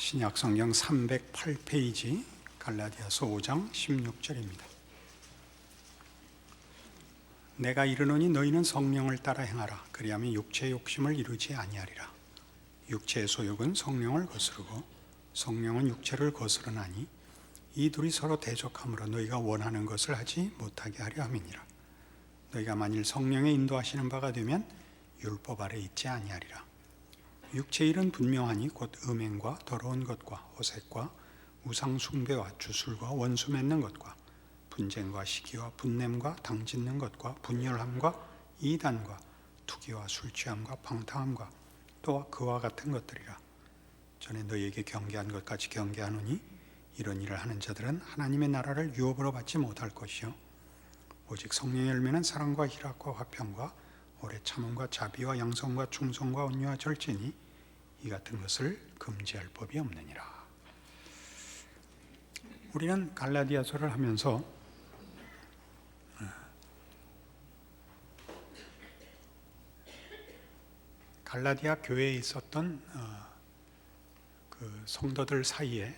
신약 성경 308페이지 갈라디아서 5장 16절입니다. 내가 이르노니 너희는 성령을 따라 행하라. 그리하면 육체의 욕심을 이루지 아니하리라. 육체의 소욕은 성령을 거스르고 성령은 육체를 거스르나니 이 둘이 서로 대적하므로 너희가 원하는 것을 하지 못하게 하려 함이니라. 너희가 만일 성령의 인도하시는 바가 되면 율법 아래 있지 아니하리라. 육체의 일은 분명하니 곧 음행과 더러운 것과 호색과 우상 숭배와 주술과 원수 맺는 것과 분쟁과 시기와 분냄과 당짓는 것과 분열함과 이단과 투기와 술 취함과 방탕함과 또 그와 같은 것들이라. 전에 너희에게 경계한 것까지 경계하노니 이런 일을 하는 자들은 하나님의 나라를 유업으로 받지 못할 것이요 오직 성령의 열매는 사랑과 희락과 화평과 오래 참음과 자비와 양성과 충성과 온유와 절제니 이 같은 것을 금지할 법이 없느니라. 우리는 갈라디아서를 하면서 갈라디아 교회에 있었던 그 성도들 사이에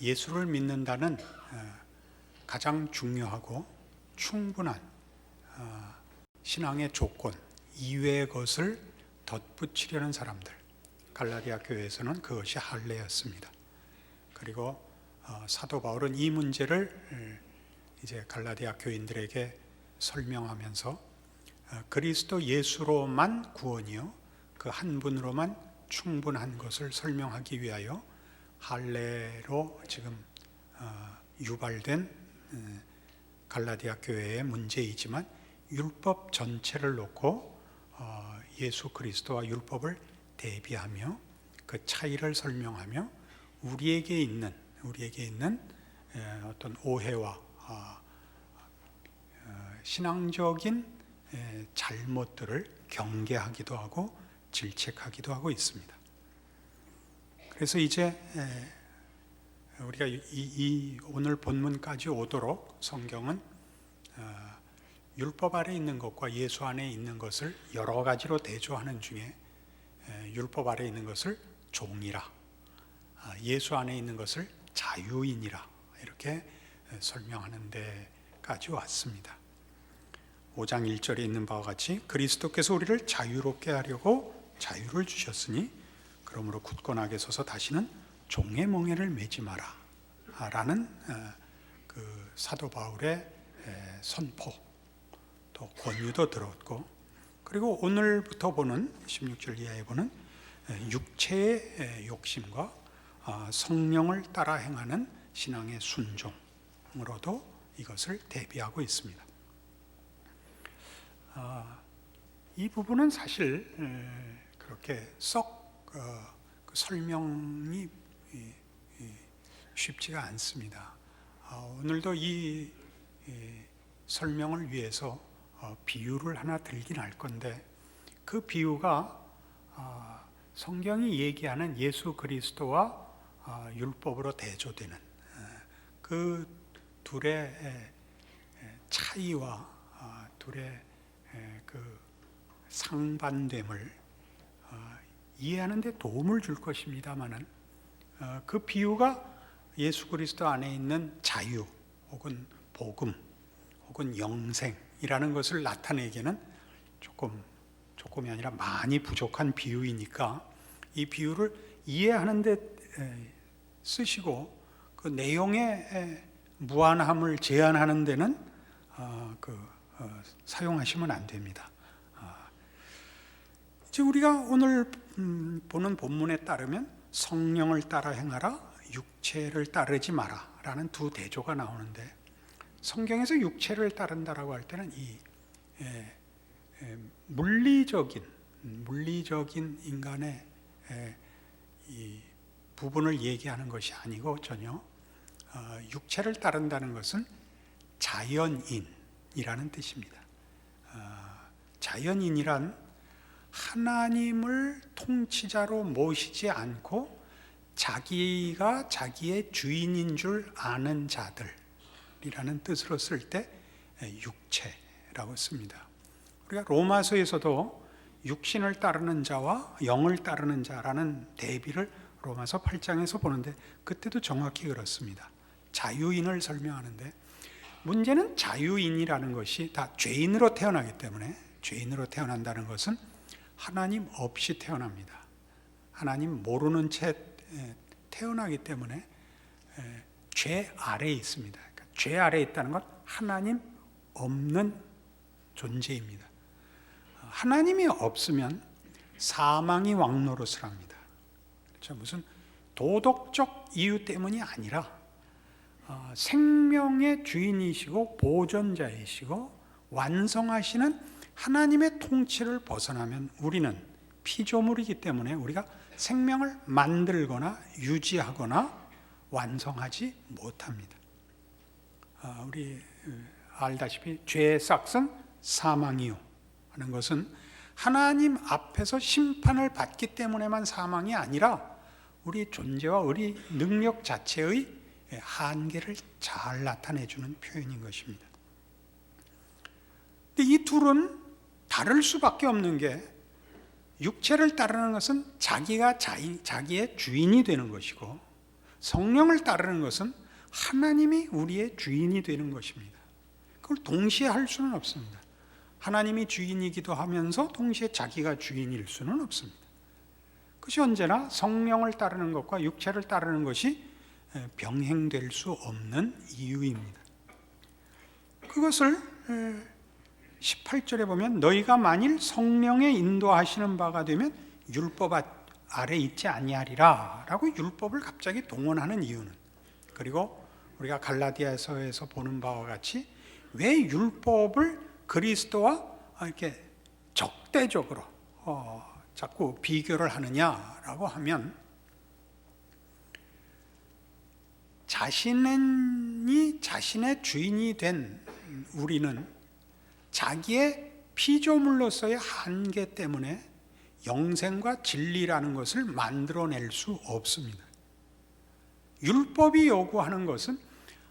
예수를 믿는다는 가장 중요하고 충분한 신앙의 조건 이외의 것을 덧붙이려는 사람들, 갈라디아 교회에서는 그것이 할례였습니다. 그리고 사도 바울은 이 문제를 이제 갈라디아 교인들에게 설명하면서 그리스도 예수로만 구원이요 그 한 분으로만 충분한 것을 설명하기 위하여 할례로 지금 유발된 갈라디아 교회의 문제이지만 율법 전체를 놓고 예수 그리스도와 율법을 대비하며 그 차이를 설명하며 우리에게 있는 어떤 오해와 신앙적인 잘못들을 경계하기도 하고 질책하기도 하고 있습니다. 그래서 이제 우리가 이 오늘 본문까지 오도록 성경은 율법 아래 있는 것과 예수 안에 있는 것을 여러 가지로 대조하는 중에 율법 아래 있는 것을 종이라, 예수 안에 있는 것을 자유인이라 이렇게 설명하는 데까지 왔습니다. 5장 1절에 있는 바와 같이 그리스도께서 우리를 자유롭게 하려고 자유를 주셨으니 그러므로 굳건하게 서서 다시는 종의 멍에를 매지 마라 라는 그 사도 바울의 선포 또 권유도 들었고, 그리고 오늘부터 보는 16절 이하에 보는 육체의 욕심과 성령을 따라 행하는 신앙의 순종으로도 이것을 대비하고 있습니다. 이 부분은 사실 그렇게 썩 설명이 쉽지가 않습니다. 오늘도 이 설명을 위해서 비유를 하나 들긴 할 건데, 그 비유가 성경이 얘기하는 예수 그리스도와 율법으로 대조되는 그 둘의 차이와 둘의 그 상반됨을 이해하는 데 도움을 줄 것입니다마는 그 비유가 예수 그리스도 안에 있는 자유 혹은 복음 혹은 영생이라는 것을 나타내기에는 조금이 아니라 많이 부족한 비유이니까 이 비유를 이해하는 데 쓰시고 그 내용의 무한함을 제한하는 데는 사용하시면 안 됩니다. 이제 우리가 오늘 보는 본문에 따르면 성령을 따라 행하라, 육체를 따르지 마라 라는 두 대조가 나오는데, 성경에서 육체를 따른다라고 할 때는 이 물리적인 인간의 이 부분을 얘기하는 것이 아니고 전혀 육체를 따른다는 것은 자연인이라는 뜻입니다. 자연인이란 하나님을 통치자로 모시지 않고 자기가 자기의 주인인 줄 아는 자들이라는 뜻으로 쓸 때 육체라고 씁니다. 우리가 로마서에서도 육신을 따르는 자와 영을 따르는 자라는 대비를 로마서 8장에서 보는데 그때도 정확히 그렇습니다. 자유인을 설명하는데 문제는 자유인이라는 것이 다 죄인으로 태어나기 때문에 죄인으로 태어난다는 것은 하나님 없이 태어납니다. 하나님 모르는 채 태어나기 때문에 죄 아래에 있습니다. 그러니까 죄 아래에 있다는 건 하나님 없는 존재입니다. 하나님이 없으면 사망이 왕노릇을 합니다. 그렇죠? 무슨 도덕적 이유 때문이 아니라 생명의 주인이시고 보존자이시고 완성하시는 하나님의 통치를 벗어나면 우리는 피조물이기 때문에 우리가 생명을 만들거나 유지하거나 완성하지 못합니다. 우리 알다시피 죄의 싹은 사망이요 하는 것은 하나님 앞에서 심판을 받기 때문에만 사망이 아니라 우리 존재와 우리 능력 자체의 한계를 잘 나타내주는 표현인 것입니다. 근데 이 둘은 다를 수밖에 없는 게 육체를 따르는 것은 자기가 자기의 주인이 되는 것이고 성령을 따르는 것은 하나님이 우리의 주인이 되는 것입니다. 그걸 동시에 할 수는 없습니다. 하나님이 주인이기도 하면서 동시에 자기가 주인일 수는 없습니다. 그것이 언제나 성령을 따르는 것과 육체를 따르는 것이 병행될 수 없는 이유입니다. 그것을 18절에 보면 너희가 만일 성령의 인도하시는 바가 되면 율법 아래 있지 아니하리라 라고 율법을 갑자기 동원하는 이유는, 그리고 우리가 갈라디아서에서 보는 바와 같이 왜 율법을 그리스도와 이렇게 적대적으로 자꾸 비교를 하느냐라고 하면, 자신의 주인이 된 우리는 자기의 피조물로서의 한계 때문에 영생과 진리라는 것을 만들어낼 수 없습니다. 율법이 요구하는 것은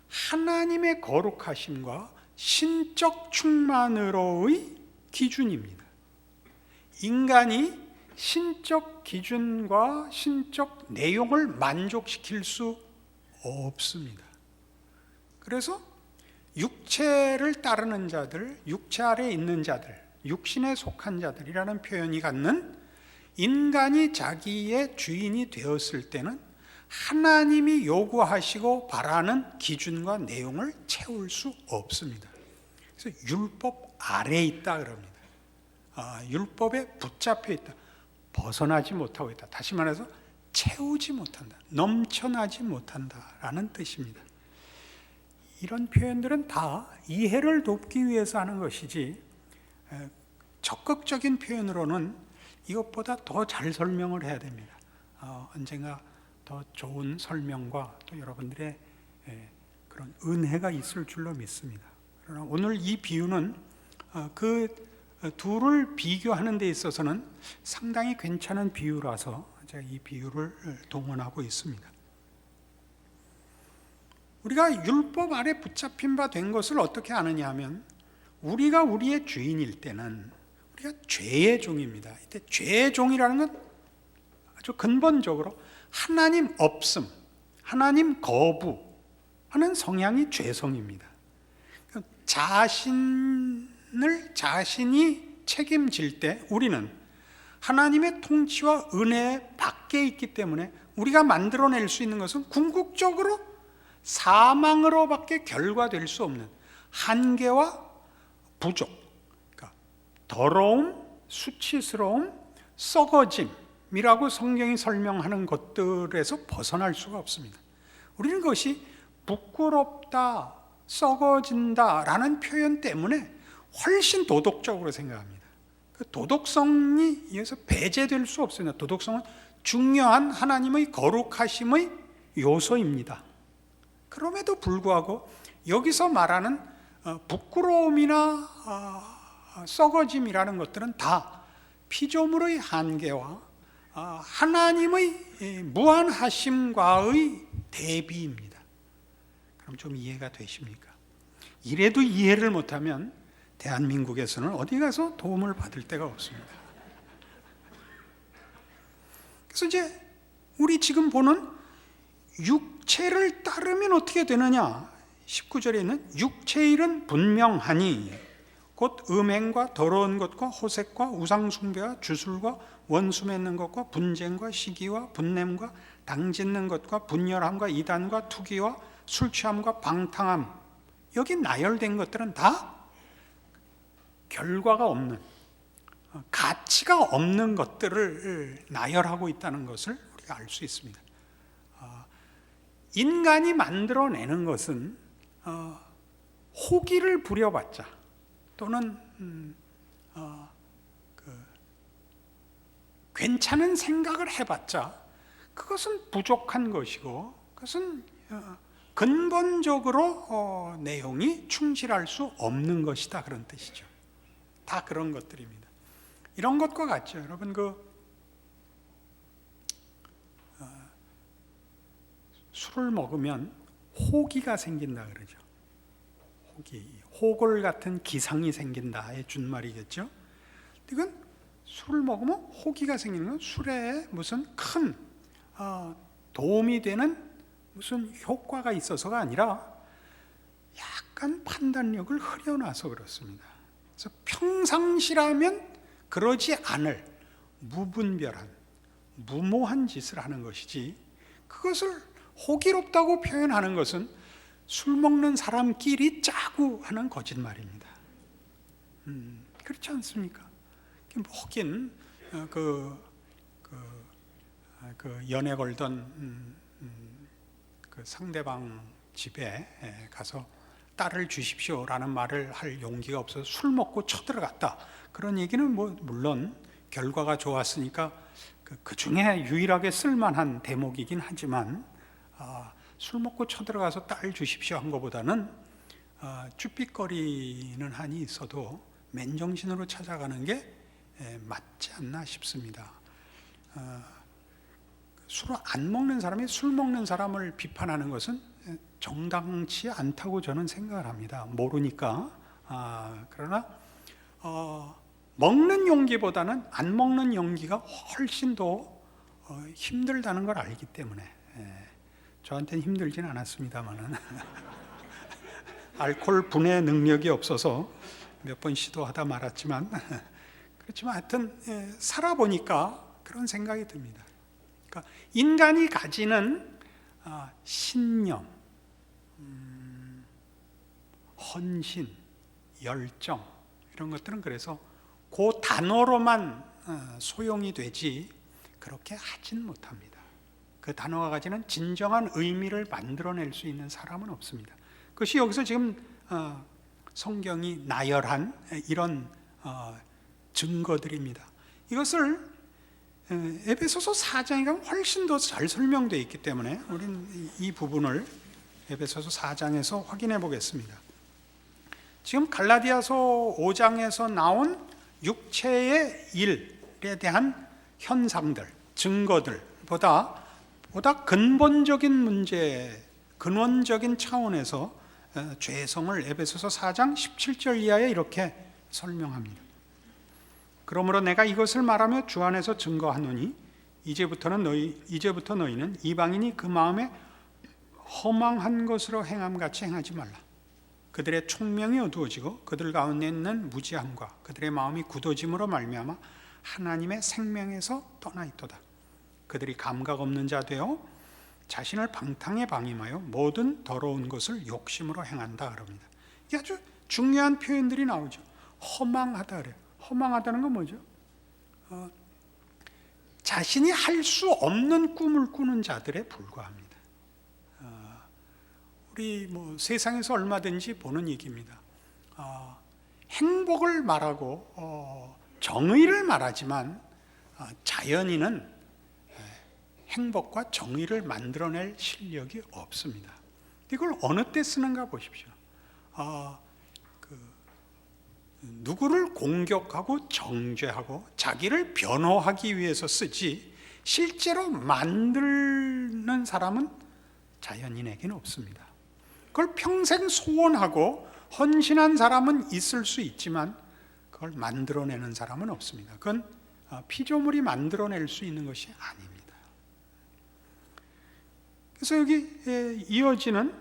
하나님의 거룩하심과 신적 충만으로의 기준입니다. 인간이 신적 기준과 신적 내용을 만족시킬 수 없습니다. 그래서 육체를 따르는 자들, 육체 아래에 있는 자들, 육신에 속한 자들이라는 표현이 갖는 인간이 자기의 주인이 되었을 때는 하나님이 요구하시고 바라는 기준과 내용을 채울 수 없습니다. 그래서 율법 아래에 있다 그럽니다. 율법에 붙잡혀 있다. 벗어나지 못하고 있다. 다시 말해서 채우지 못한다. 넘쳐나지 못한다라는 뜻입니다. 이런 표현들은 다 이해를 돕기 위해서 하는 것이지 적극적인 표현으로는 이것보다 더 잘 설명을 해야 됩니다. 언젠가 더 좋은 설명과 또 여러분들의 그런 은혜가 있을 줄로 믿습니다. 그러나 오늘 이 비유는 그 둘을 비교하는 데 있어서는 상당히 괜찮은 비유라서 제가 이 비유를 동원하고 있습니다. 우리가 율법 아래 붙잡힌 바 된 것을 어떻게 아느냐 하면, 우리가 우리의 주인일 때는 우리가 죄의 종입니다. 이때 죄의 종이라는 건 아주 근본적으로 하나님 없음, 하나님 거부하는 성향이 죄성입니다. 자신이 책임질 때 우리는 하나님의 통치와 은혜 밖에 있기 때문에 우리가 만들어낼 수 있는 것은 궁극적으로 사망으로밖에 결과될 수 없는 한계와 부족, 그러니까 더러움, 수치스러움, 썩어짐이라고 성경이 설명하는 것들에서 벗어날 수가 없습니다. 우리는 그것이 부끄럽다, 썩어진다라는 표현 때문에 훨씬 도덕적으로 생각합니다. 그 도덕성이 이어서 배제될 수 없습니다. 도덕성은 중요한 하나님의 거룩하심의 요소입니다. 그럼에도 불구하고 여기서 말하는 부끄러움이나 썩어짐이라는 것들은 다 피조물의 한계와 하나님의 무한하심과의 대비입니다. 그럼 좀 이해가 되십니까? 이래도 이해를 못하면 대한민국에서는 어디 가서 도움을 받을 데가 없습니다. 그래서 이제 우리 지금 보는 육체를 따르면 어떻게 되느냐? 19절에는 육체의 일은 분명하니 곧 음행과 더러운 것과 호색과 우상숭배와 주술과 원수 맺는 것과 분쟁과 시기와 분냄과 당짓는 것과 분열함과 이단과 투기와 술취함과 방탕함, 여기 나열된 것들은 다 결과가 없는, 가치가 없는 것들을 나열하고 있다는 것을 우리가 알 수 있습니다. 인간이 만들어내는 것은 호기를 부려봤자 또는 괜찮은 생각을 해봤자 그것은 부족한 것이고, 그것은 근본적으로 내용이 충실할 수 없는 것이다, 그런 뜻이죠. 다 그런 것들입니다. 이런 것과 같죠. 여러분, 술을 먹으면 호기가 생긴다 그러죠. 호골 같은 기상이 생긴다의 준말이겠죠. 이건 술을 먹으면 호기가 생기는 건 술에 무슨 큰 도움이 되는 무슨 효과가 있어서가 아니라 약간 판단력을 흐려놔서 그렇습니다. 그래서 평상시라면 그러지 않을 무분별한, 무모한 짓을 하는 것이지, 그것을 호기롭다고 표현하는 것은 술 먹는 사람끼리 짜고 하는 거짓말입니다. 그렇지 않습니까? 하긴 연애 걸던 그 상대방 집에 가서 딸을 주십시오라는 말을 할 용기가 없어서 술 먹고 쳐들어갔다, 그런 얘기는 물론 결과가 좋았으니까 그 중에 유일하게 쓸만한 대목이긴 하지만, 술 먹고 쳐들어가서 딸 주십시오 한 것보다는 쭈삣거리는 한이 있어도 맨정신으로 찾아가는 게 맞지 않나 싶습니다. 술을 안 먹는 사람이 술 먹는 사람을 비판하는 것은 정당치 않다고 저는 생각을 합니다. 모르니까. 그러나 먹는 용기보다는 안 먹는 용기가 훨씬 더 힘들다는 걸 알기 때문에, 저한테는 힘들진 않았습니다만은 알코올 분해 능력이 없어서 몇 번 시도하다 말았지만, 그렇지만 하여튼 살아보니까 그런 생각이 듭니다. 그러니까 인간이 가지는 신념, 헌신, 열정, 이런 것들은 그래서 그 단어로만 소용이 되지 그렇게 하진 못합니다. 그 단어가 가지는 진정한 의미를 만들어낼 수 있는 사람은 없습니다. 그것이 여기서 지금 성경이 나열한 이런 증거들입니다. 이것을 에베소서 4장에 가면 훨씬 더 잘 설명되어 있기 때문에 우리는 이 부분을 에베소서 4장에서 확인해 보겠습니다. 지금 갈라디아서 5장에서 나온 육체의 일에 대한 현상들, 증거들보다 근본적인 문제, 근원적인 차원에서 죄성을 에베소서 4장 17절 이하에 이렇게 설명합니다. 그러므로 내가 이것을 말하며 주 안에서 증거하노니 이제부터 너희는 이방인이 그 마음에 허망한 것으로 행함같이 행하지 말라. 그들의 총명이 어두워지고 그들 가운데 있는 무지함과 그들의 마음이 굳어짐으로 말미암아 하나님의 생명에서 떠나 있도다. 그들이 감각 없는 자 되어 자신을 방탕에 방임하여 모든 더러운 것을 욕심으로 행한다 그럽니다. 이게 아주 중요한 표현들이 나오죠. 허망하다 그래요. 허망하다는 건 뭐죠? 자신이 할 수 없는 꿈을 꾸는 자들에 불과합니다. 우리 세상에서 얼마든지 보는 얘기입니다. 행복을 말하고 정의를 말하지만 자연인은 행복과 정의를 만들어낼 실력이 없습니다. 이걸 어느 때 쓰는가 보십시오. 누구를 공격하고 정죄하고 자기를 변호하기 위해서 쓰지, 실제로 만드는 사람은 자연인에게는 없습니다. 그걸 평생 소원하고 헌신한 사람은 있을 수 있지만 그걸 만들어내는 사람은 없습니다. 그건 피조물이 만들어낼 수 있는 것이 아닙니다. 그래서 여기 이어지는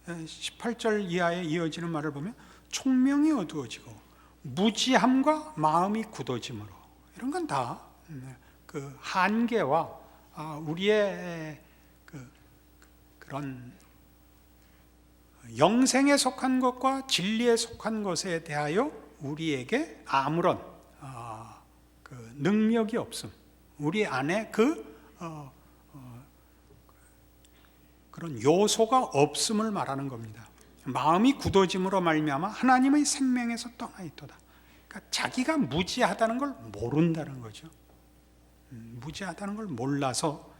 18절 이하에 이어지는 말을 보면 총명이 어두워지고 무지함과 마음이 굳어짐으로, 이런 건 다 그 한계와 우리의 그런 영생에 속한 것과 진리에 속한 것에 대하여 우리에게 아무런 그 능력이 없음, 우리 안에 그런 요소가 없음을 말하는 겁니다. 마음이 굳어짐으로 말미암아 하나님의 생명에서 떠나 있도다. 그러니까 자기가 무지하다는 걸 모른다는 거죠. 무지하다는 걸 몰라서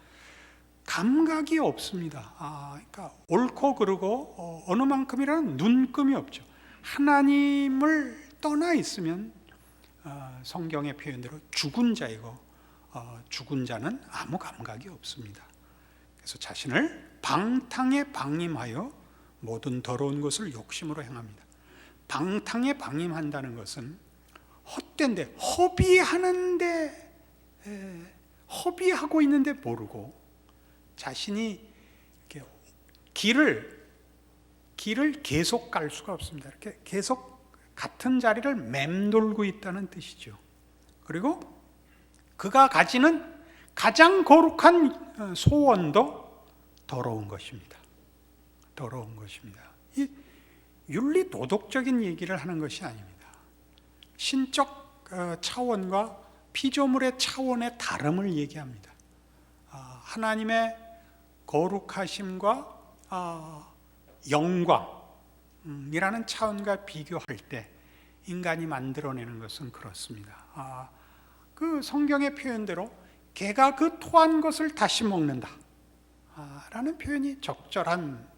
감각이 없습니다. 그러니까 옳고 그르고 어느 만큼이라는 눈금이 없죠. 하나님을 떠나 있으면 성경의 표현대로 죽은 자이고, 죽은 자는 아무 감각이 없습니다. 그래서 자신을 방탕에 방임하여 모든 더러운 것을 욕심으로 행합니다. 방탕에 방임한다는 것은 헛된데, 허비하고 있는데 모르고 자신이 이렇게 길을 계속 갈 수가 없습니다. 이렇게 계속 같은 자리를 맴돌고 있다는 뜻이죠. 그리고 그가 가지는 가장 거룩한 소원도 더러운 것입니다. 더러운 것입니다. 이 윤리 도덕적인 얘기를 하는 것이 아닙니다. 신적 차원과 피조물의 차원의 다름을 얘기합니다. 하나님의 거룩하심과 영광이라는 차원과 비교할 때 인간이 만들어내는 것은 그렇습니다. 그 성경의 표현대로 개가 그 토한 것을 다시 먹는다 라는 표현이 적절한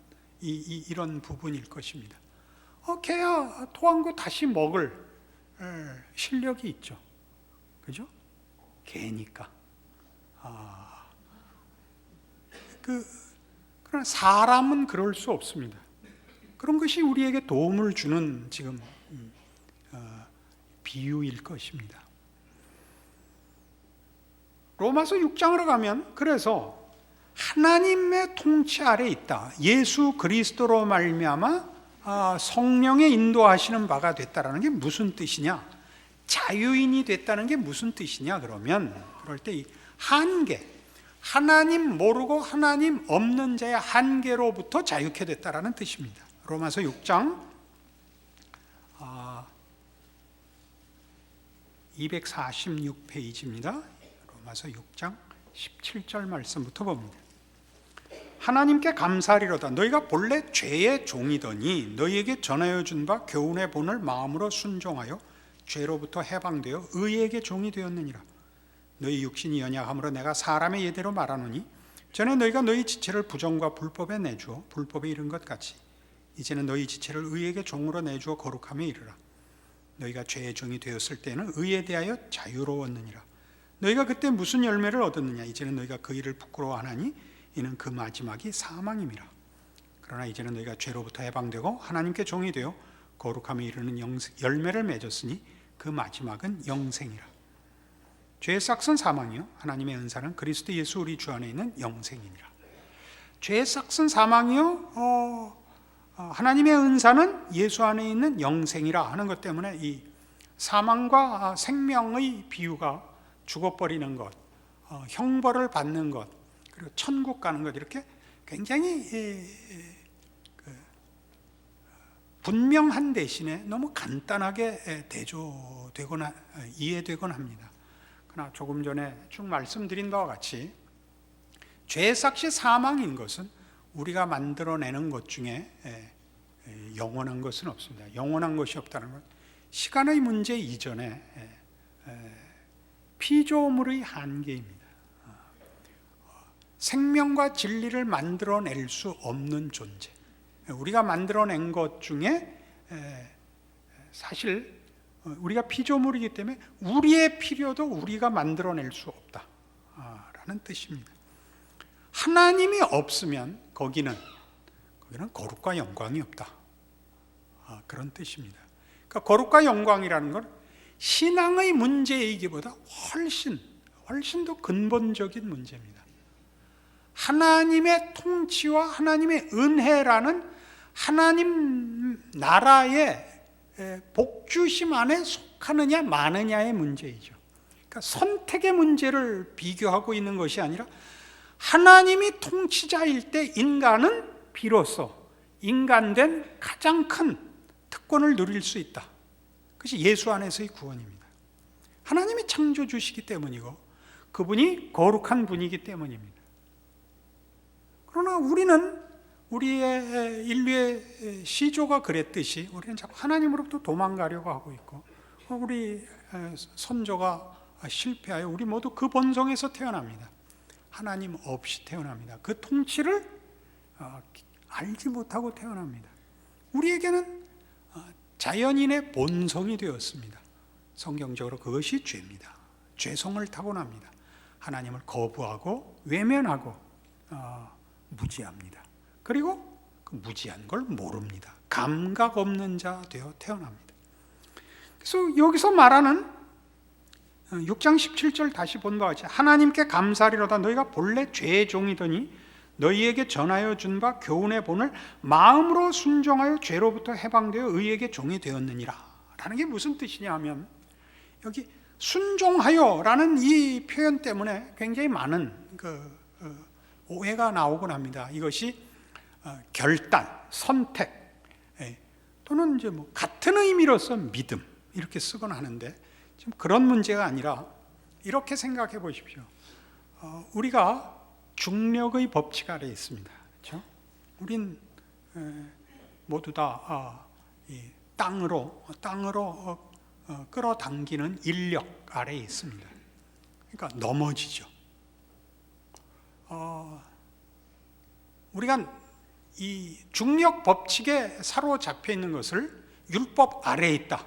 이런 부분일 것입니다. 개야 토한 거 다시 먹을 실력이 있죠. 그죠? 개니까. 그러나 사람은 그럴 수 없습니다. 그런 것이 우리에게 도움을 주는 지금 비유일 것입니다. 로마서 6장으로 가면 그래서 하나님의 통치 아래 있다. 예수 그리스도로 말미암아 성령의 인도하시는 바가 됐다라는 게 무슨 뜻이냐? 자유인이 됐다는 게 무슨 뜻이냐? 그러면 그럴 때 이 한계, 하나님 모르고 하나님 없는 자의 한계로부터 자유케 됐다라는 뜻입니다. 로마서 6장 246페이지입니다. 로마서 6장 17절 말씀부터 봅니다. 하나님께 감사하리로다. 너희가 본래 죄의 종이더니 너희에게 전하여 준 바 교훈의 본을 마음으로 순종하여 죄로부터 해방되어 의에게 종이 되었느니라. 너희 육신이 연약함으로 내가 사람의 예대로 말하노니 전에 너희가 너희 지체를 부정과 불법에 내주어 불법에 이른 것 같이 이제는 너희 지체를 의에게 종으로 내주어 거룩함에 이르라. 너희가 죄의 종이 되었을 때는 의에 대하여 자유로웠느니라. 너희가 그때 무슨 열매를 얻었느냐? 이제는 너희가 그 일을 부끄러워하나니 이는 그 마지막이 사망임이라. 그러나 이제는 너희가 죄로부터 해방되고 하나님께 종이 되어 거룩함에 이르는 열매를 맺었으니 그 마지막은 영생이라. 죄의 싹은 사망이요 하나님의 은사는 그리스도 예수 우리 주 안에 있는 영생이니라. 죄의 싹은 사망이요 하나님의 은사는 예수 안에 있는 영생이라 하는 것 때문에 이 사망과 생명의 비유가 죽어버리는 것, 형벌을 받는 것, 그리고 천국 가는 것, 이렇게 굉장히 분명한 대신에 너무 간단하게 대조되거나 이해되곤 합니다. 그러나 조금 전에 쭉 말씀드린 바와 같이 죄의 삭시 사망인 것은 우리가 만들어내는 것 중에 영원한 것은 없습니다. 영원한 것이 없다는 것, 시간의 문제 이전에 피조물의 한계입니다. 생명과 진리를 만들어낼 수 없는 존재, 우리가 만들어낸 것 중에 사실 우리가 피조물이기 때문에 우리의 필요도 우리가 만들어낼 수 없다라는 뜻입니다. 하나님이 없으면 거기는 거룩과 영광이 없다, 그런 뜻입니다. 그러니까 거룩과 영광이라는 건 신앙의 문제이기보다 훨씬 더 근본적인 문제입니다. 하나님의 통치와 하나님의 은혜라는 하나님 나라의 복주심 안에 속하느냐 마느냐의 문제이죠. 그러니까 선택의 문제를 비교하고 있는 것이 아니라 하나님이 통치자일 때 인간은 비로소 인간된 가장 큰 특권을 누릴 수 있다. 그것이 예수 안에서의 구원입니다. 하나님이 창조주시기 때문이고 그분이 거룩한 분이기 때문입니다. 그러나 우리는 우리의 인류의 시조가 그랬듯이 우리는 자꾸 하나님으로부터 도망가려고 하고 있고 우리 선조가 실패하여 우리 모두 그 본성에서 태어납니다. 하나님 없이 태어납니다. 그 통치를 알지 못하고 태어납니다. 우리에게는 자연인의 본성이 되었습니다. 성경적으로 그것이 죄입니다. 죄성을 타고납니다. 하나님을 거부하고 외면하고 무지합니다. 그리고 그 무지한 걸 모릅니다. 감각 없는 자 되어 태어납니다. 그래서 여기서 말하는 6장 17절 다시 본 바와 같이 하나님께 감사하리로다. 너희가 본래 죄의 종이더니 너희에게 전하여 준 바 교훈의 본을 마음으로 순종하여 죄로부터 해방되어 의에게 종이 되었느니라. 라는 게 무슨 뜻이냐 하면 여기 순종하여 라는 이 표현 때문에 굉장히 많은 오해가 나오곤 합니다. 이것이 결단, 선택 또는 이제 뭐 같은 의미로서 믿음 이렇게 쓰곤 하는데 지금 그런 문제가 아니라 이렇게 생각해 보십시오. 우리가 중력의 법칙 아래에 있습니다. 그렇죠? 우린 모두 다 땅으로 끌어당기는 인력 아래에 있습니다. 그러니까 넘어지죠. 우리가 이 중력 법칙에 사로잡혀 있는 것을 율법 아래에 있다,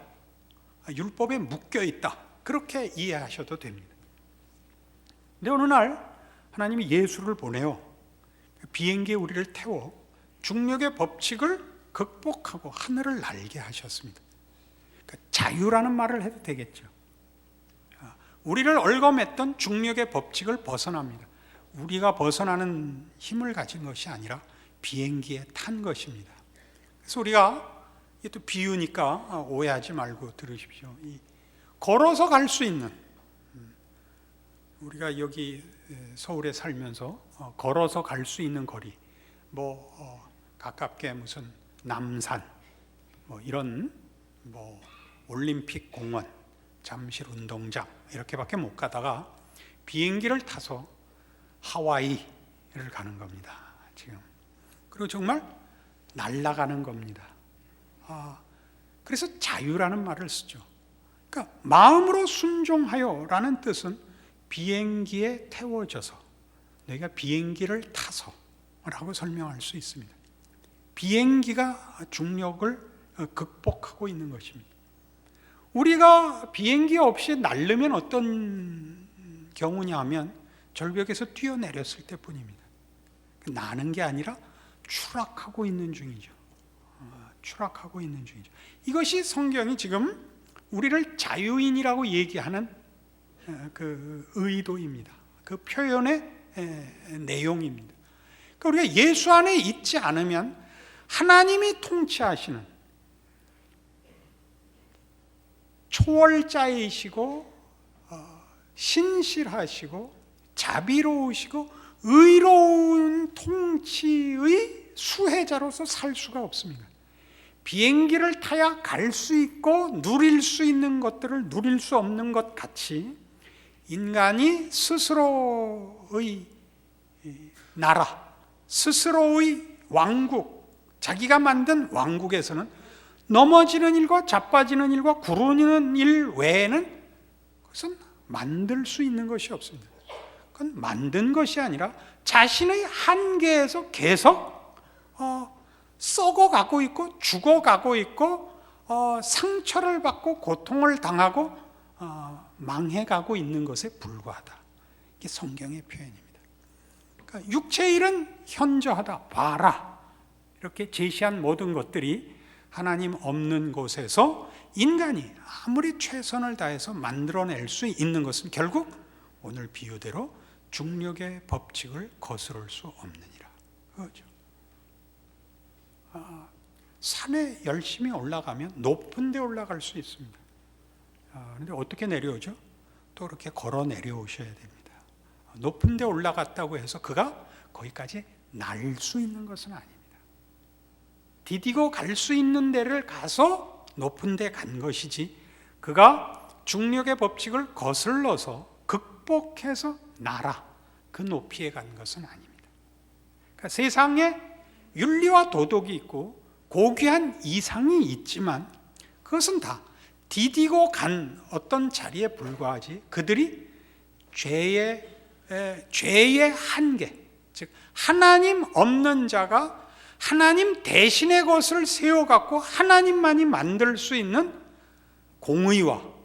율법에 묶여 있다, 그렇게 이해하셔도 됩니다. 근데 어느 날 하나님이 예수를 보내어 비행기에 우리를 태워 중력의 법칙을 극복하고 하늘을 날게 하셨습니다. 그러니까 자유라는 말을 해도 되겠죠. 우리를 얽어맸던 중력의 법칙을 벗어납니다. 우리가 벗어나는 힘을 가진 것이 아니라 비행기에 탄 것입니다. 그래서 우리가 또 비유니까 오해하지 말고 들으십시오. 걸어서 갈 수 있는, 우리가 여기 서울에 살면서 걸어서 갈 수 있는 거리, 가깝게 무슨 남산, 이런 올림픽 공원, 잠실 운동장 이렇게밖에 못 가다가 비행기를 타서 하와이를 가는 겁니다. 지금. 그리고 정말 날아가는 겁니다. 그래서 자유라는 말을 쓰죠. 그러니까 마음으로 순종하여라는 뜻은 비행기에 태워져서 너희가 비행기를 타서 라고 설명할 수 있습니다. 비행기가 중력을 극복하고 있는 것입니다. 우리가 비행기 없이 날르면 어떤 경우냐 하면 절벽에서 뛰어내렸을 때뿐입니다. 나는 게 아니라 추락하고 있는 중이죠. 추락하고 있는 중이죠. 이것이 성경이 지금 우리를 자유인이라고 얘기하는 그 의도입니다. 그 표현의 내용입니다. 그러니까 우리가 예수 안에 있지 않으면 하나님이 통치하시는 초월자이시고 신실하시고 자비로우시고 의로운 통치의 수혜자로서 살 수가 없습니다. 비행기를 타야 갈 수 있고 누릴 수 있는 것들을 누릴 수 없는 것 같이 인간이 스스로의 나라, 스스로의 왕국, 자기가 만든 왕국에서는 넘어지는 일과 자빠지는 일과 구르는 일 외에는 그것은 만들 수 있는 것이 없습니다. 그건 만든 것이 아니라 자신의 한계에서 계속 썩어가고 있고 죽어가고 있고 상처를 받고 고통을 당하고 망해가고 있는 것에 불과하다. 이게 성경의 표현입니다. 그러니까 육체의 일은 현저하다, 봐라, 이렇게 제시한 모든 것들이 하나님 없는 곳에서 인간이 아무리 최선을 다해서 만들어낼 수 있는 것은 결국 오늘 비유대로 중력의 법칙을 거스를 수 없느니라. 그렇죠? 산에 열심히 올라가면 높은 데 올라갈 수 있습니다. 그런데 어떻게 내려오죠? 또 그렇게 걸어 내려오셔야 됩니다. 높은 데 올라갔다고 해서 그가 거기까지 날 수 있는 것은 아닙니다. 디디고 갈 수 있는 데를 가서 높은 데 간 것이지, 그가 중력의 법칙을 거슬러서 극복해서 날아 그 높이에 간 것은 아닙니다. 그러니까 세상에 윤리와 도덕이 있고 고귀한 이상이 있지만 그것은 다 디디고 간 어떤 자리에 불과하지, 그들이 죄의 한계, 즉 하나님 없는 자가 하나님 대신의 것을 세워갖고 하나님만이 만들 수 있는 공의와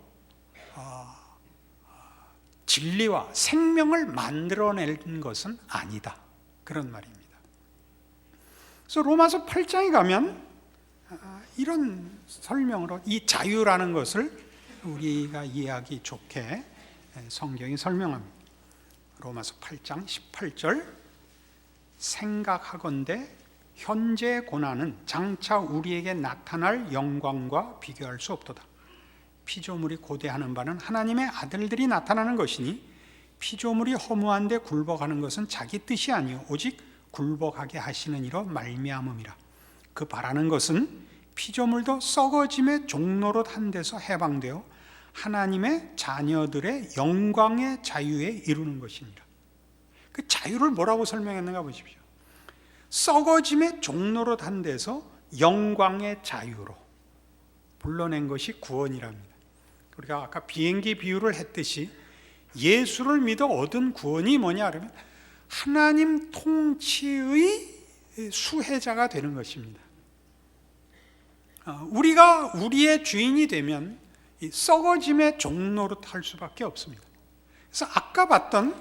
진리와 생명을 만들어낸 것은 아니다, 그런 말입니다. 그래서 로마서 8장에 가면 이런 설명으로 이 자유라는 것을 우리가 이해하기 좋게 성경이 설명합니다. 로마서 8장 18절, 생각하건대 현재 고난은 장차 우리에게 나타날 영광과 비교할 수 없도다. 피조물이 고대하는 바는 하나님의 아들들이 나타나는 것이니 피조물이 허무한 데 굴복하는 것은 자기 뜻이 아니요 오직 굴복하게 하시는 이로 말미암음이라. 그 바라는 것은 피조물도 썩어짐의 종노릇 한 데서 해방되어 하나님의 자녀들의 영광의 자유에 이루는 것이니라. 그 자유를 뭐라고 설명했는가 보십시오. 썩어짐의 종노릇 한 데서 영광의 자유로 불러낸 것이 구원이랍니다. 우리가 아까 비행기 비유를 했듯이 예수를 믿어 얻은 구원이 뭐냐 그러면 하나님 통치의 수혜자가 되는 것입니다. 우리가 우리의 주인이 되면 썩어짐의 종노릇 할 수밖에 없습니다. 그래서 아까 봤던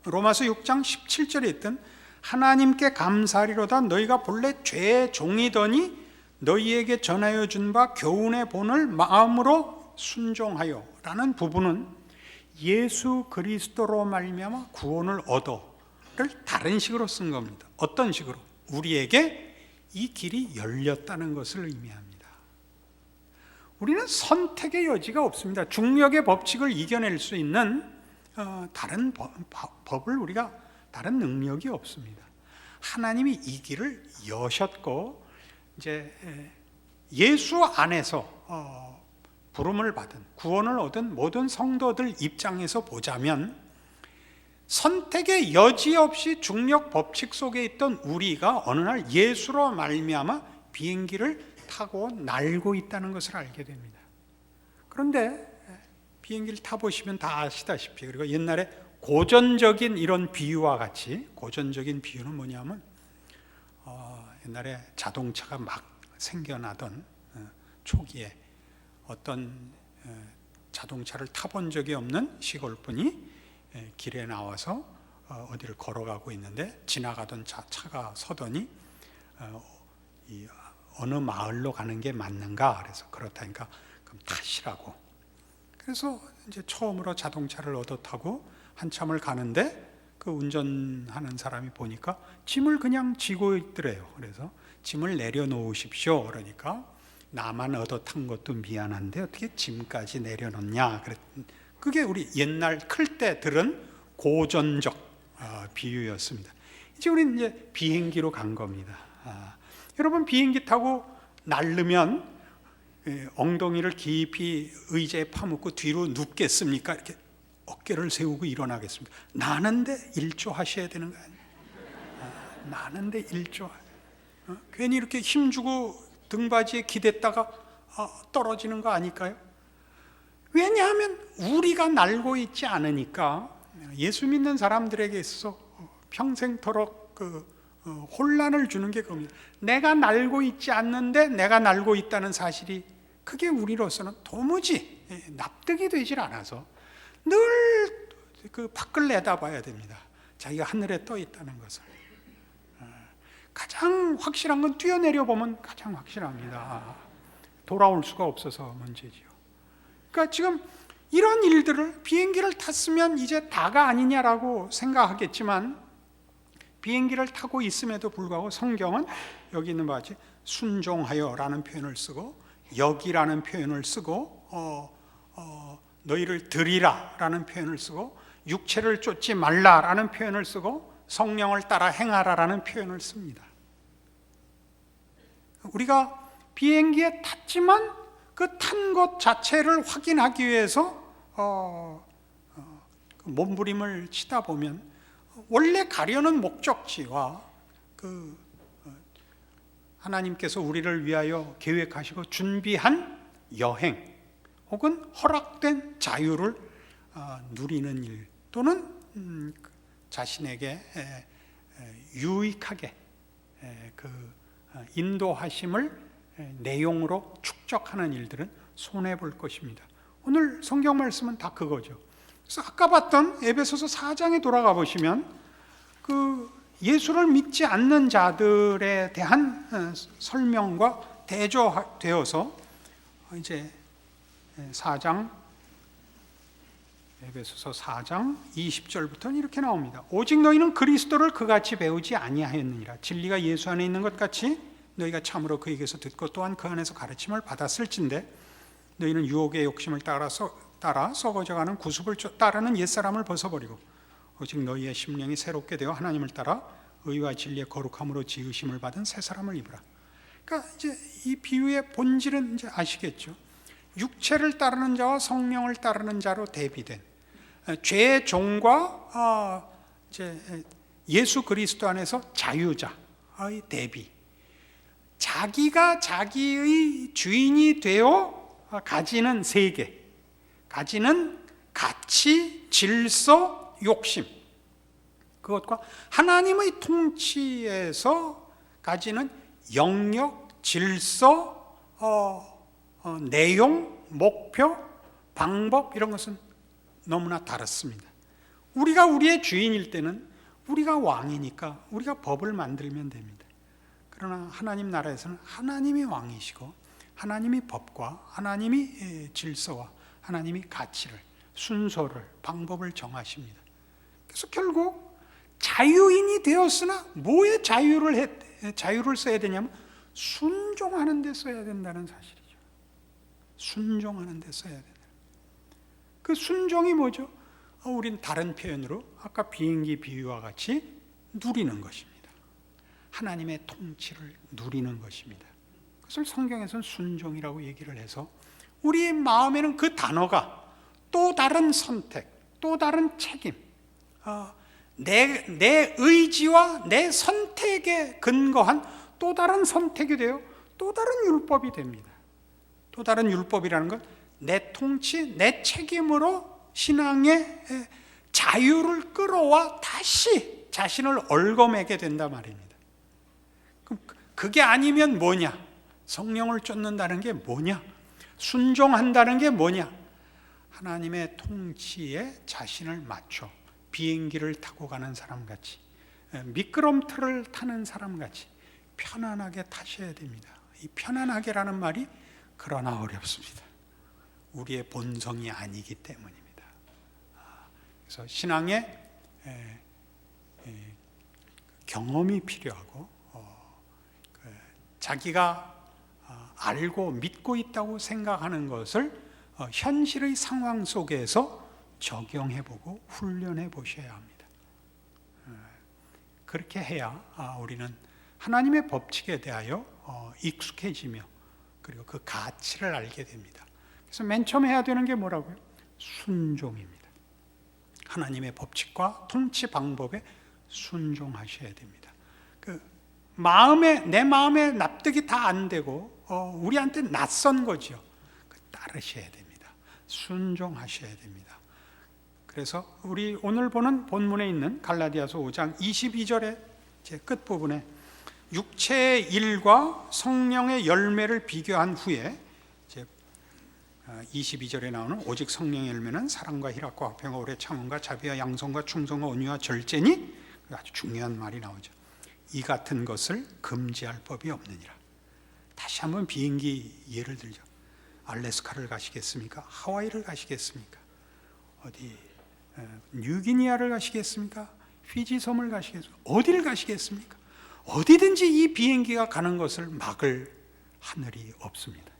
로마서 6장 17절에 있던 하나님께 감사하리로다 너희가 본래 죄의 종이더니 너희에게 전하여 준 바 교훈의 본을 마음으로 순종하여 라는 부분은 예수 그리스도로 말미암아 구원을 얻어를 다른 식으로 쓴 겁니다. 어떤 식으로? 우리에게 이 길이 열렸다는 것을 의미합니다. 우리는 선택의 여지가 없습니다. 중력의 법칙을 이겨낼 수 있는 다른 법을 우리가 다른 능력이 없습니다. 하나님이 이 길을 여셨고 이제 예수 안에서 부름을 받은 구원을 얻은 모든 성도들 입장에서 보자면 선택의 여지 없이 중력 법칙 속에 있던 우리가 어느 날 예수로 말미암아 비행기를 타고 날고 있다는 것을 알게 됩니다. 그런데 비행기를 타보시면 다 아시다시피, 그리고 옛날에 고전적인 이런 비유와 같이, 고전적인 비유는 뭐냐면 옛날에 자동차가 막 생겨나던 초기에 어떤 자동차를 타본 적이 없는 시골분이 길에 나와서 어디를 걸어가고 있는데 지나가던 차가 서더니 어느 마을로 가는 게 맞는가? 그래서 그렇다니까 그럼 타시라고. 그래서 이제 처음으로 자동차를 얻어 타고 한참을 가는데 그 운전하는 사람이 보니까 짐을 그냥 지고 있더래요. 그래서 짐을 내려놓으십시오. 그러니까 나만 얻어 탄 것도 미안한데 어떻게 짐까지 내려놓냐. 그게 우리 옛날 클 때 들은 고전적 비유였습니다. 이제 우리는 이제 비행기로 간 겁니다. 여러분 비행기 타고 날르면 엉덩이를 깊이 의자에 파묻고 뒤로 눕겠습니까? 이렇게 어깨를 세우고 일어나겠습니까? 나는데 일조하셔야 되는 거 아니에요? 나는데 일조. 괜히 이렇게 힘주고 등받이에 기댔다가 떨어지는 거 아닐까요? 왜냐하면 우리가 날고 있지 않으니까 예수 믿는 사람들에게 있어서 평생토록 혼란을 주는 게 그겁니다. 내가 날고 있지 않는데 내가 날고 있다는 사실이 그게 우리로서는 도무지 납득이 되질 않아서 늘 그 밖을 내다봐야 됩니다. 자기가 하늘에 떠 있다는 것을. 가장 확실한 건 뛰어내려 보면 가장 확실합니다. 돌아올 수가 없어서 문제지요. 그러니까 지금 이런 일들을 비행기를 탔으면 이제 다가 아니냐라고 생각하겠지만 비행기를 타고 있음에도 불구하고 성경은 여기 있는 바같이 순종하여라는 표현을 쓰고 여기라는 표현을 쓰고 너희를 드리라 라는 표현을 쓰고 육체를 쫓지 말라라는 표현을 쓰고 성령을 따라 행하라라는 표현을 씁니다. 우리가 비행기에 탔지만 그 탄 것 자체를 확인하기 위해서 몸부림을 치다 보면 원래 가려는 목적지와 하나님께서 우리를 위하여 계획하시고 준비한 여행 혹은 허락된 자유를 누리는 일 또는 자신에게 유익하게 인도하심을 내용으로 축적하는 일들은 손해볼 것입니다. 오늘 성경 말씀은 다 그거죠. 그래서 아까 봤던 에베소서 4장에 돌아가 보시면 예수를 믿지 않는 자들에 대한 설명과 대조되어서 이제 4장 에베소서 4장 20절부터는 이렇게 나옵니다. 오직 너희는 그리스도를 그같이 배우지 아니하였느니라. 진리가 예수 안에 있는 것 같이 너희가 참으로 그에게서 듣고 또한 그 안에서 가르침을 받았을진데 너희는 유혹의 욕심을 따라 썩어져가는 구습을 따르는 옛사람을 벗어버리고 오직 너희의 심령이 새롭게 되어 하나님을 따라 의와 진리의 거룩함으로 지으심을 받은 새 사람을 입으라. 그러니까 이제 이 비유의 본질은 이제 아시겠죠. 육체를 따르는 자와 성령을 따르는 자로 대비된 죄의 종과 이제 예수 그리스도 안에서 자유자의 대비. 자기가 자기의 주인이 되어 가지는 세계, 가지는 가치, 질서, 욕심, 그것과 하나님의 통치에서 가지는 영역, 질서, 내용, 목표, 방법 이런 것은 너무나 다릅니다. 우리가 우리의 주인일 때는 우리가 왕이니까 우리가 법을 만들면 됩니다. 그러나 하나님 나라에서는 하나님이 왕이시고 하나님이 법과 하나님이 질서와 하나님이 가치를, 순서를, 방법을 정하십니다. 그래서 결국 자유인이 되었으나 뭐에 자유를 써야 되냐면 순종하는 데 써야 된다는 사실이죠. 순종하는 데 써야 된다. 그 순종이 뭐죠? 우린 다른 표현으로 아까 비행기 비유와 같이 누리는 것입니다. 하나님의 통치를 누리는 것입니다. 그것을 성경에서는 순종이라고 얘기를 해서 우리 마음에는 그 단어가 또 다른 선택, 또 다른 책임, 내 의지와 내 선택에 근거한 또 다른 선택이 되어 또 다른 율법이 됩니다. 또 다른 율법이라는 건 내 통치, 내 책임으로 신앙의 자유를 끌어와 다시 자신을 얽어매게 된단 말입니다. 그럼 그게 아니면 뭐냐? 성령을 쫓는다는 게 뭐냐? 순종한다는 게 뭐냐? 하나님의 통치에 자신을 맞춰 비행기를 타고 가는 사람같이, 미끄럼틀을 타는 사람같이 편안하게 타셔야 됩니다. 이 편안하게라는 말이 그러나 어렵습니다. 우리의 본성이 아니기 때문입니다. 그래서 신앙에 경험이 필요하고 자기가 알고 믿고 있다고 생각하는 것을 현실의 상황 속에서 적용해보고 훈련해 보셔야 합니다. 그렇게 해야 우리는 하나님의 법칙에 대하여 익숙해지며 그리고 그 가치를 알게 됩니다. 그래서 맨 처음 해야 되는 게 뭐라고요? 순종입니다. 하나님의 법칙과 통치 방법에 순종하셔야 됩니다. 내 마음에 납득이 다 안 되고 우리한테 낯선 거죠. 따르셔야 됩니다. 순종하셔야 됩니다. 그래서 우리 오늘 보는 본문에 있는 갈라디아서 5장 22절의 제 끝부분에 육체의 일과 성령의 열매를 비교한 후에 22절에 나오는 오직 성령의 열매는 사랑과 희락과 화평과 오래 참음과 자비와 양성과 충성과 온유와 절제니, 아주 중요한 말이 나오죠. 이 같은 것을 금지할 법이 없느니라. 다시 한번 비행기 예를 들죠. 알래스카를 가시겠습니까? 하와이를 가시겠습니까? 어디 뉴기니아를 가시겠습니까? 피지 섬을 가시겠습니까? 어디를 가시겠습니까? 어디든지 이 비행기가 가는 것을 막을 하늘이 없습니다.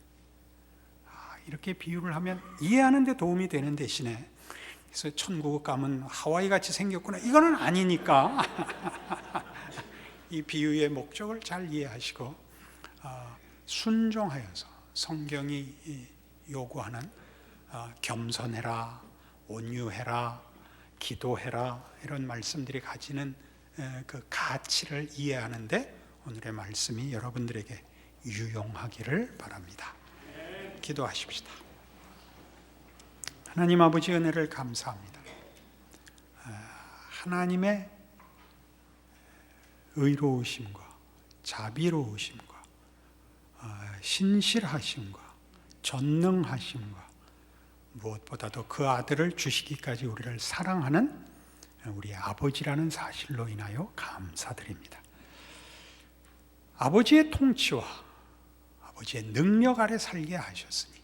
이렇게 비유를 하면 이해하는 데 도움이 되는 대신에, 그래서 천국 가면 하와이 같이 생겼구나, 이거는 아니니까 이 비유의 목적을 잘 이해하시고 순종하여서 성경이 요구하는 겸손해라, 온유해라, 기도해라, 이런 말씀들이 가지는 그 가치를 이해하는데 오늘의 말씀이 여러분들에게 유용하기를 바랍니다. 기도하십시다. 하나님 아버지, 은혜를 감사합니다. 하나님의 의로우심과 자비로우심과 신실하심과 전능하심과 무엇보다도 그 아들을 주시기까지 우리를 사랑하는 우리 아버지라는 사실로 인하여 감사드립니다. 아버지의 통치와 아버지의 능력 아래 살게 하셨으니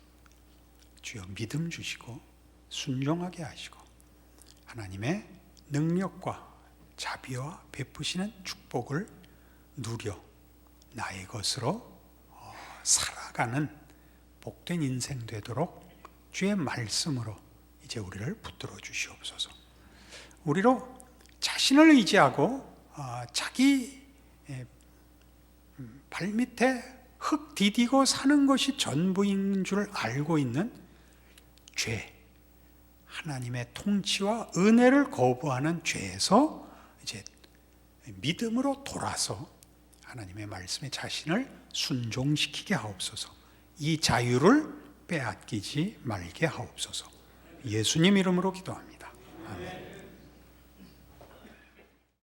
주여 믿음 주시고 순종하게 하시고 하나님의 능력과 자비와 베푸시는 축복을 누려 나의 것으로 살아가는 복된 인생 되도록 주의 말씀으로 이제 우리를 붙들어 주시옵소서. 우리로 자신을 의지하고 자기 발밑에 흙 디디고 사는 것이 전부인 줄 알고 있는 죄, 하나님의 통치와 은혜를 거부하는 죄에서 이제 믿음으로 돌아서 하나님의 말씀에 자신을 순종시키게 하옵소서. 이 자유를 빼앗기지 말게 하옵소서. 예수님 이름으로 기도합니다.